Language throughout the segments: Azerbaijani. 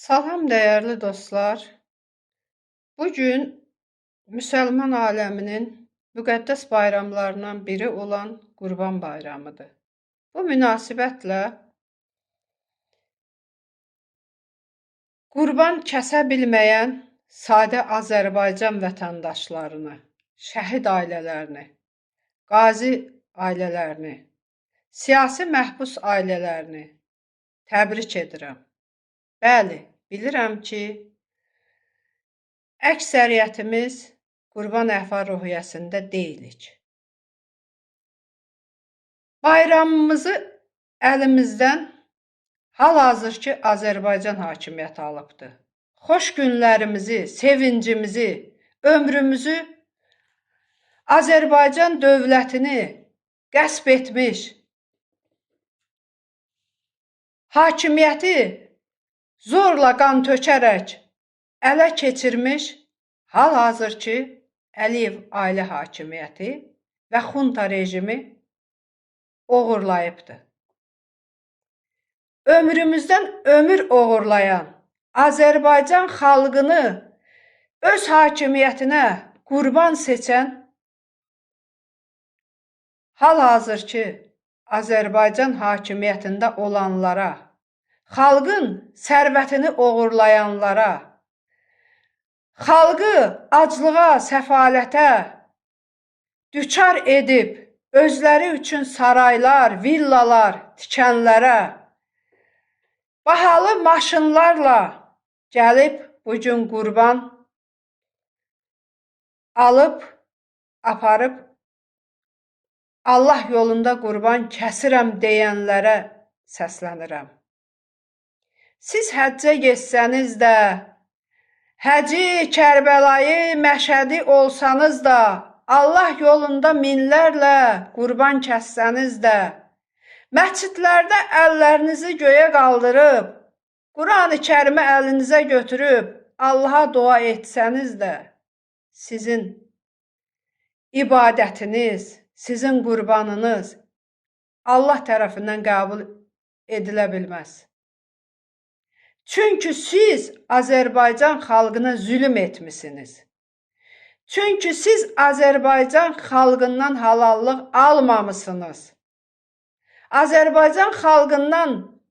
Salam dəyərli dostlar. Bugün müsəlman aləminin müqəddəs bayramlarından biri olan Qurban Bayramıdır. Bu münasibətlə qurban kəsə bilməyən sadə Azərbaycan vətəndaşlarını, şəhid ailələrini, qazi ailələrini, siyasi məhbus ailələrini təbrik edirəm. Bəli, bilirəm ki, əksəriyyətimiz Qurban Əhval ruhiyyəsində deyilik. Bayramımızı əlimizdən hal-hazırki Azərbaycan hakimiyyəti alıbdır. Xoş günlərimizi, sevincimizi, ömrümüzü Azərbaycan dövlətini qəsb etmiş, hakimiyyəti zorla qan tökərək ələ keçirmiş hal-hazırki Əliyev ailə hakimiyyəti və xunta rejimi oğurlayıbdır. Ömrümüzdən ömür oğurlayan Azərbaycan xalqını öz hakimiyyətinə qurban seçən hal-hazırki Azərbaycan hakimiyyətində olanlara, xalqın sərvətini oğurlayanlara, xalqı aclığa, səfalətə düçar edib, özləri üçün saraylar, villalar tikənlərə, bahalı maşınlarla gəlib bugün qurban alıb, aparıb, Allah yolunda qurban kəsirəm deyənlərə səslənirəm. Siz həccə getsəniz də, Həci, Kərbəlayı, Məşədi olsanız da, Allah yolunda minlərlə qurban kəssəniz də, məscidlərdə əllərinizi göyə qaldırıb, Quran-ı Kərimi əlinizə götürüb, Allaha dua etsəniz də, sizin ibadətiniz, sizin qurbanınız Allah tərəfindən qəbul edilə bilməz. Çünki siz Azərbaycan xalqına zülm etmisiniz. Çünki siz Azərbaycan xalqından halallıq almamışsınız. Azərbaycan xalqından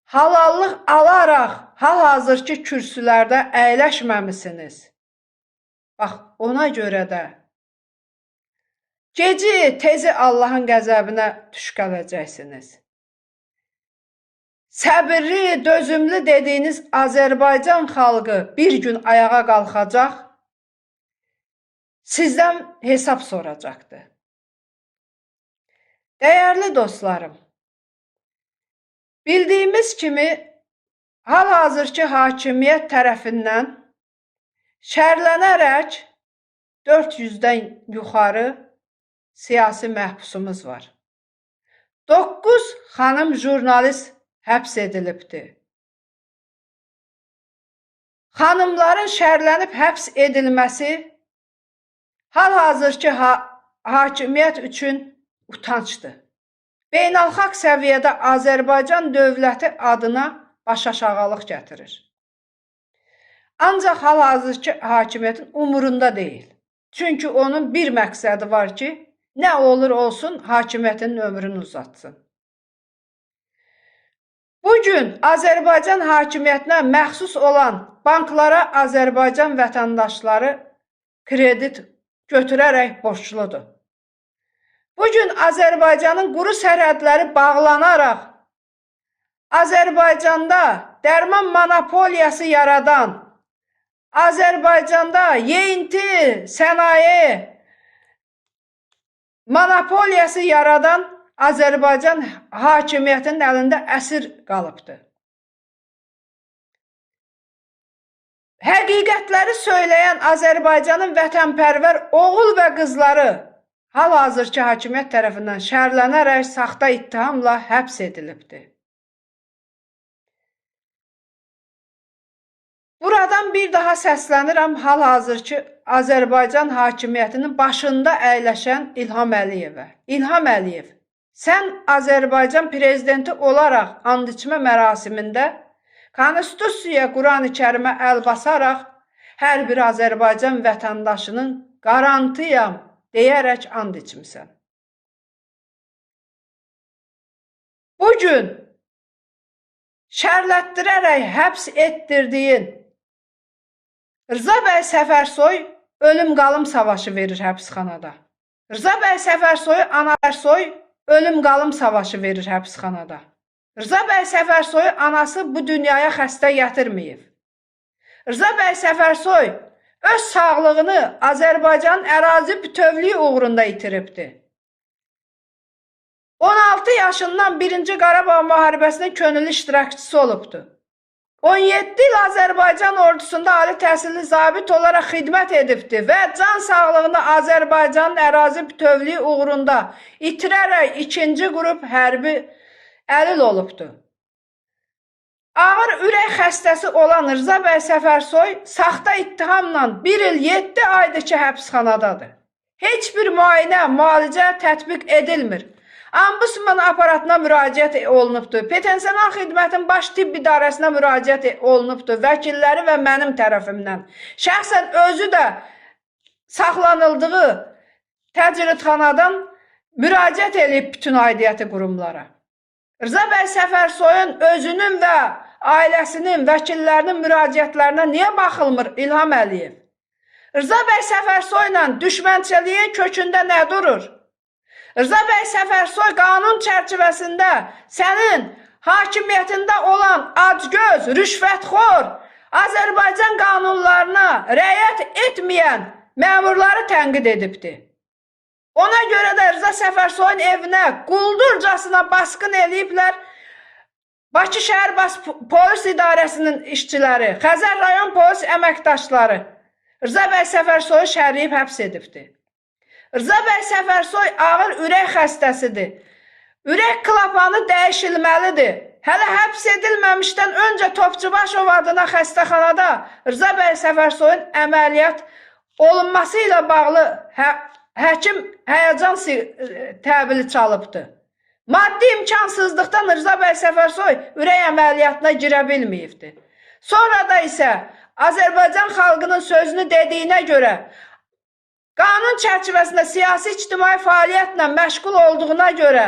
halallıq alaraq hal-hazırki kürsülərdə əyləşməmisiniz. Bax, ona görə də geci tezi Allahın qəzəbinə düşkələcəksiniz. Səbirli, dözümlü dediyiniz Azərbaycan xalqı bir gün ayağa qalxacaq, sizdən hesab soracaqdır. Dəyərli dostlarım, bildiyimiz kimi hal-hazırki hakimiyyət tərəfindən şərlənərək 400-dən yuxarı siyasi məhbusumuz var. 9 xanım jurnalist həbs edilibdir. Xanımların şərlənib həbs edilməsi hal-hazırki hakimiyyət üçün utancdır. Beynəlxalq səviyyədə Azərbaycan dövləti adına başaşağılıq gətirir. Ancaq hal-hazırki hakimiyyətin umurunda deyil. Çünki onun bir məqsədi var ki, nə olur olsun hakimiyyətinin ömrünü uzatsın. Bugün Azərbaycan hakimiyyətinə məxsus olan banklara Azərbaycan vətəndaşları kredit götürərək borcludur. Bugün Azərbaycanın quru sərhədləri bağlanaraq Azərbaycanda dərman monopoliyası yaradan, Azərbaycanda yeyinti, sənaye monopoliyası yaradan Azərbaycan hakimiyyətinin əlində əsir qalıbdır. Həqiqətləri söyləyən Azərbaycanın vətənpərvər oğul və qızları hal-hazırki hakimiyyət tərəfindən şərlənərək saxta ittihamla həbs edilibdir. Buradan bir daha səslənirəm hal-hazırki Azərbaycan hakimiyyətinin başında əyləşən İlham Əliyevə. İlham Əliyev, sən Azərbaycan prezidenti olaraq and içmə mərasimində Konstitusiyaya, Qurani-Kərimə əl basaraq hər bir Azərbaycan vətəndaşının qarantiyam deyərək and içmisən. Bugün şərlətdirərək həbs etdirdiyin Rza bəy Səfərsoy ölüm-qalım savaşı verir həbsxanada. Rza bəy Səfərsoy, Ana Səfərsoy ölüm-qalım savaşı verir həbsxanada. Rza bəy Səfərsoy anası bu dünyaya xəstə gətirməyib. Rza bəy Səfərsoy öz sağlığını Azərbaycanın ərazi bütövlüyü uğrunda itiribdi. 16 yaşından 1-ci Qarabağ müharibəsinin könüllü iştirakçısı olubdu. 17 il Azərbaycan ordusunda ali təhsilli zabit olaraq xidmət edibdi və can sağlığını Azərbaycanın ərazi bütövlüyü uğrunda itirərək 2-ci qrup hərbi əlil olubdu. Ağır ürək xəstəsi olan Rza bəy Səfərsoy saxta ittihamla 1 il 7 aydır ki, həbsxanadadır. Heç bir müayinə, müalicə tətbiq edilmir. Ombudsman aparatına müraciət olunubdur. Pensioner xidmətin baş tibb idarəsinə müraciət olunubdur. Vəkilləri və mənim tərəfimdən. Şəxsən özü də saxlanıldığı təcridxanadan müraciət edib bütün aidiyyəti qurumlara. Rza bəy Səfərsoyun özünün və ailəsinin, vəkillərinin müraciətlərinə niyə baxılmır İlham Əliyev? Rza bəy Səfərsoyla düşmənçiliyin kökündə nə durur? Rza bəy Səfərsoy qanun çərçivəsində sənin hakimiyyətində olan acgöz, rüşvətxor, Azərbaycan qanunlarına rəayət etməyən məmurları tənqid edibdi. Ona görə də Rza Səfərsoyun evinə quldurcasına basqın eləyiblər Bakı şəhər polis idarəsinin işçiləri, Xəzər rayon polis əməkdaşları Rza bəy Səfərsoyu şərləyib həbs edibdi. Rza bəy Səfərsoy ağır ürək xəstəsidir. Ürək klapanı dəyişilməlidir. Hələ həbs edilməmişdən öncə Topçubaşov adına xəstəxanada Rza bəy Səfərsoyun əməliyyat olunması ilə bağlı həkim həyəcan təbili çalıbdı. Maddi imkansızlıqdan Rza bəy Səfərsoy ürək əməliyyatına girə bilməyibdi. Sonra da isə Azərbaycan xalqının sözünü dediyinə görə qanun çərçivəsində siyasi-ictimai fəaliyyətlə məşğul olduğuna görə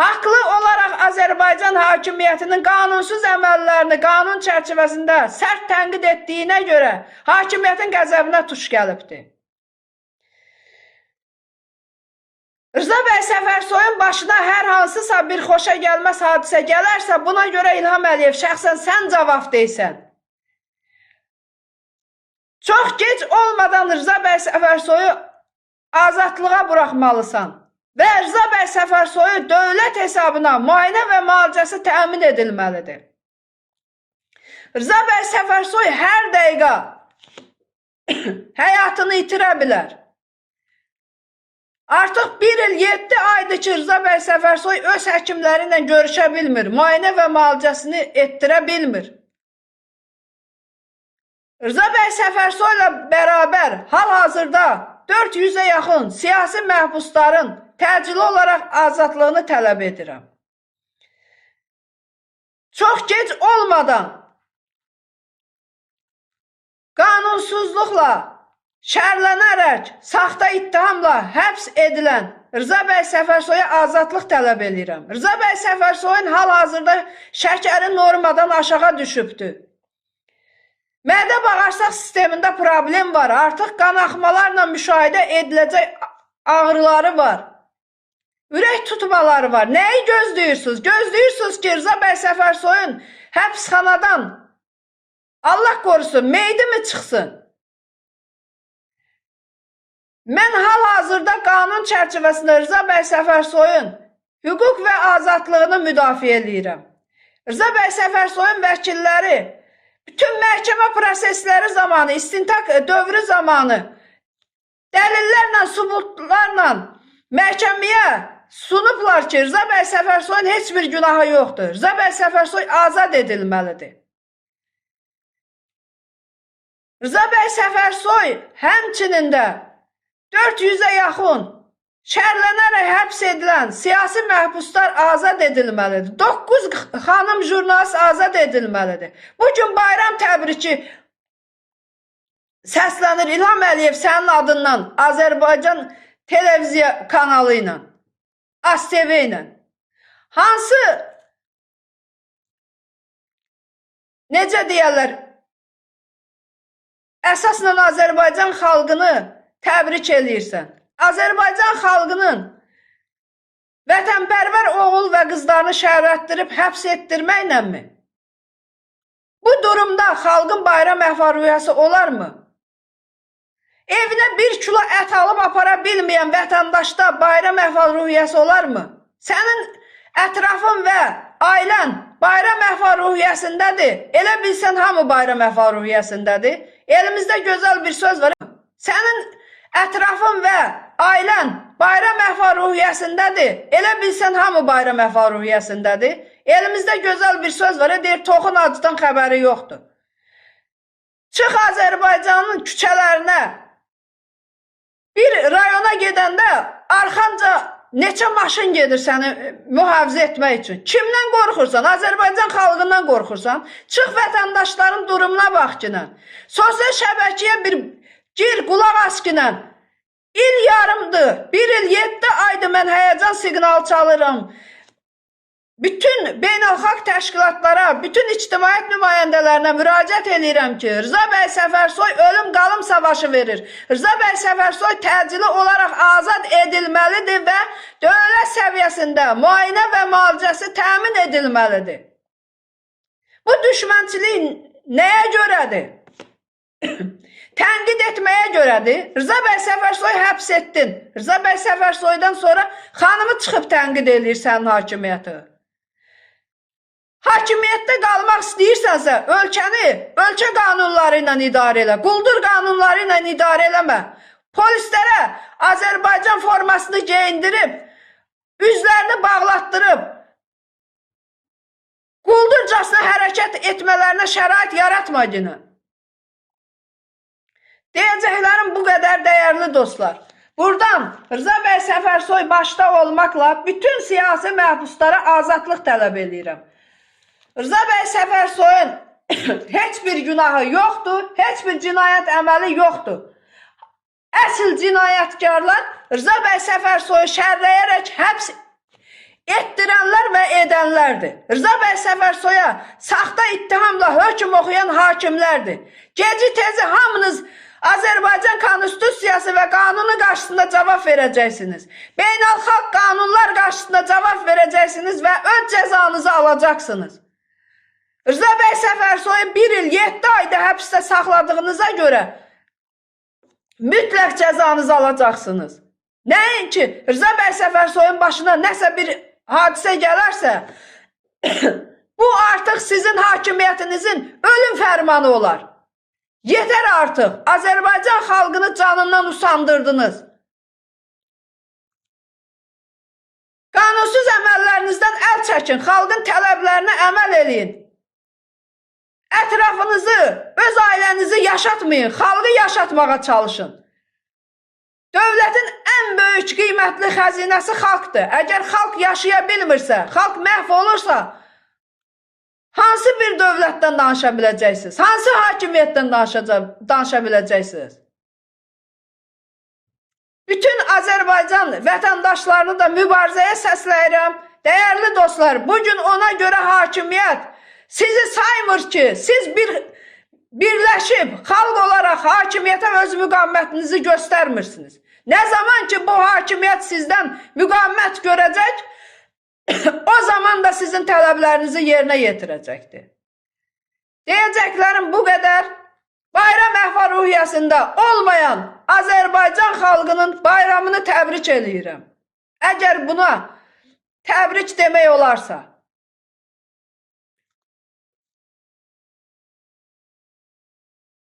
haqlı olaraq Azərbaycan hakimiyyətinin qanunsuz əməllərini qanun çərçivəsində sərt tənqid etdiyinə görə hakimiyyətin qəzəbinə tuş gəlibdi. Rza bəy Səfərsoyun başına hər hansısa bir xoşa gəlməz hadisə gələrsə, buna görə İlham Əliyev şəxsən sən cavab deysən. Çox gec olmadan Rza bəy Səfərsoyu azadlığa buraxmalısan və Rza bəy Səfərsoyu dövlət hesabına müayinə və müalicəsi təmin edilməlidir. Rza bəy Səfərsoy hər dəqiqə həyatını itirə bilər. Artıq 1 il 7 aydır ki, Rza bəy Səfərsoy öz həkimləri ilə görüşə bilmir, müayinə və müalicəsini etdirə bilmir. Rza bəy Səfərsoy ilə bərabər hal-hazırda 400-ə yaxın siyasi məhbusların təcili olaraq azadlığını tələb edirəm. Çox gec olmadan qanunsuzluqla, şərlənərək, saxta ittihamla həbs edilən Rza bəy Səfərsoya azadlıq tələb edirəm. Rza bəy Səfərsoyun hal-hazırda şəkəri normadan aşağı düşübdür. Mədə-bağırsaq sistemində problem var. Artıq qanaxmalarla müşahidə ediləcək ağrıları var. Ürək tutmaları var. Nəyi gözləyirsiniz? Gözləyirsiniz ki, Rza bəy Səfərsoyun həbsxanadan Allah qorusun, meydi mi çıxsın? Mən hal-hazırda qanun çərçivəsində Rza bəy Səfərsoyun hüquq və azadlığını müdafiə edirəm. Rza bəy Səfərsoyun vəkilləri bütün məhkəmə prosesləri zamanı, istintaq dövrü zamanı dəlillərlə, sübutlarla məhkəməyə sunublar ki, Rza bəy Səfərsoyun heç bir günahı yoxdur. Rza bəy Səfərsoy azad edilməlidir. Rza bəy Səfərsoy həmçinin də 400-ə yaxın Şərlənərək həbs edilən siyasi məhbuslar azad edilməlidir. 9 xanım jurnalist azad edilməlidir. Bugün bayram təbriki səslənir İlham Əliyev sənin adından Azərbaycan televiziya kanalı ilə, ASTV ilə. Hansı, necə deyərlər, əsasla Azərbaycan xalqını təbrik eləyirsən. Azərbaycan xalqının vətənpərvər oğul və qızlarını şəhərlətdirib həbs etdirməklə mi? Bu durumda xalqın bayram əhval-ruhiyyəsi olarmı? Evinə 1 kilo ət alıb apara bilməyən vətəndaşda bayram əhval-ruhiyyəsi olarmı? Sənin ətrafın və ailən bayram əhval-ruhiyyəsindədir. Elə bilsən hamı bayram əhval-ruhiyyəsindədir. Elimizdə gözəl bir söz var. Sənin ətrafın və ailən bayram əhval-ruhiyyəsindədir. Elə bilsən hamı bayram əhval-ruhiyyəsindədir. Elimizdə gözəl bir söz var. Deyir, toxun acıdan xəbəri yoxdur. Çıx Azərbaycanın küçələrinə. Bir rayona gedəndə arxanca neçə maşın gedir səni mühafizə etmək üçün. Kimdən qorxursan? Azərbaycan xalqından qorxursan. Çıx vətəndaşların durumuna bax ki. Sosial şəbəkəyə bir gir, qulaq as ki. İl yarımdır, 1 il 7 aydır mən həyəcan siqnal çalıram. Bütün beynəlxalq təşkilatlara, bütün ictimaiyyət nümayəndələrinə müraciət edirəm ki, Rza bəy Səfərsoy ölüm qalım savaşı verir. Rza bəy Səfərsoy təcili olaraq azad edilməlidir və dövlət səviyyəsində müayinə və müalicəsi təmin edilməlidir. Bu düşmənçilik nəyə görədir? Tənqid etməyə görədir. Rza bəy Səfərsoy həbs etdin. Rza bəy Səfərsoydan sonra xanımı çıxıb tənqid edir sənin hakimiyyəti. Hakimiyyətdə qalmaq istəyirsənsə, ölkəni ölkə qanunları ilə idarə elə, quldur qanunları ilə idarə eləmə. Polislərə Azərbaycan formasını geyindirib, üzlərini bağlatdırıb, quldurcasına hərəkət etmələrinə şərait yaratma günü. Deyəcəklərim bu qədər dəyərli dostlar. Buradan Rza bəy Səfərsoy başda olmaqla bütün siyasi məhbuslara azadlıq tələb edirəm. Rza bəy Səfərsoyun heç bir günahı yoxdur, heç bir cinayət əməli yoxdur. Əsl cinayətkarlar Rza bəy Səfərsoyu şərləyərək həbs etdirənlər və edənlərdir. Rza bəy Səfərsoya saxta ittihamla hökm oxuyan hakimlərdir. Geci tezi hamınız Azərbaycan Konstitusiyası və qanunu qarşısında cavab verəcəksiniz. Beynəlxalq qanunlar qarşısında cavab verəcəksiniz və öz cəzanızı alacaqsınız. Rza bəy Səfərsoyu 1 il 7 ayda həbsdə saxladığınıza görə mütləq cəzanızı alacaqsınız. Nəinki Rza bəy Səfərsoyun başına nəsə bir hadisə gələrsə, bu artıq sizin hakimiyyətinizin ölüm fərmanı olar. Yetər artıq. Azərbaycan xalqını canından usandırdınız. Qanunsuz əməllərinizdən əl çəkin, xalqın tələblərinə əməl eləyin. Ətrafınızı, öz ailənizi yaşatmayın, xalqı yaşatmağa çalışın. Dövlətin ən böyük qiymətli xəzinəsi xalqdır. Əgər xalq yaşaya bilmirsə, xalq məhv olursa, hansı bir dövlətdən danışa biləcəksiniz? Hansı hakimiyyətdən danışa biləcəksiniz? Bütün Azərbaycan vətəndaşlarını da mübarizəyə səsləyirəm. Dəyərli dostlar, bugün ona görə hakimiyyət sizi saymır ki, siz birləşib xalq olaraq hakimiyyətə öz müqavimətinizi göstərmirsiniz. Nə zaman ki bu hakimiyyət sizdən müqavimət görəcək, o zaman da sizin tələblərinizi yerinə yetirəcəkdir. Deyəcəklərim bu qədər. Bayram əhval-ruhiyyəsində olmayan Azərbaycan xalqının bayramını təbrik edirəm. Əgər buna təbrik demək olarsa.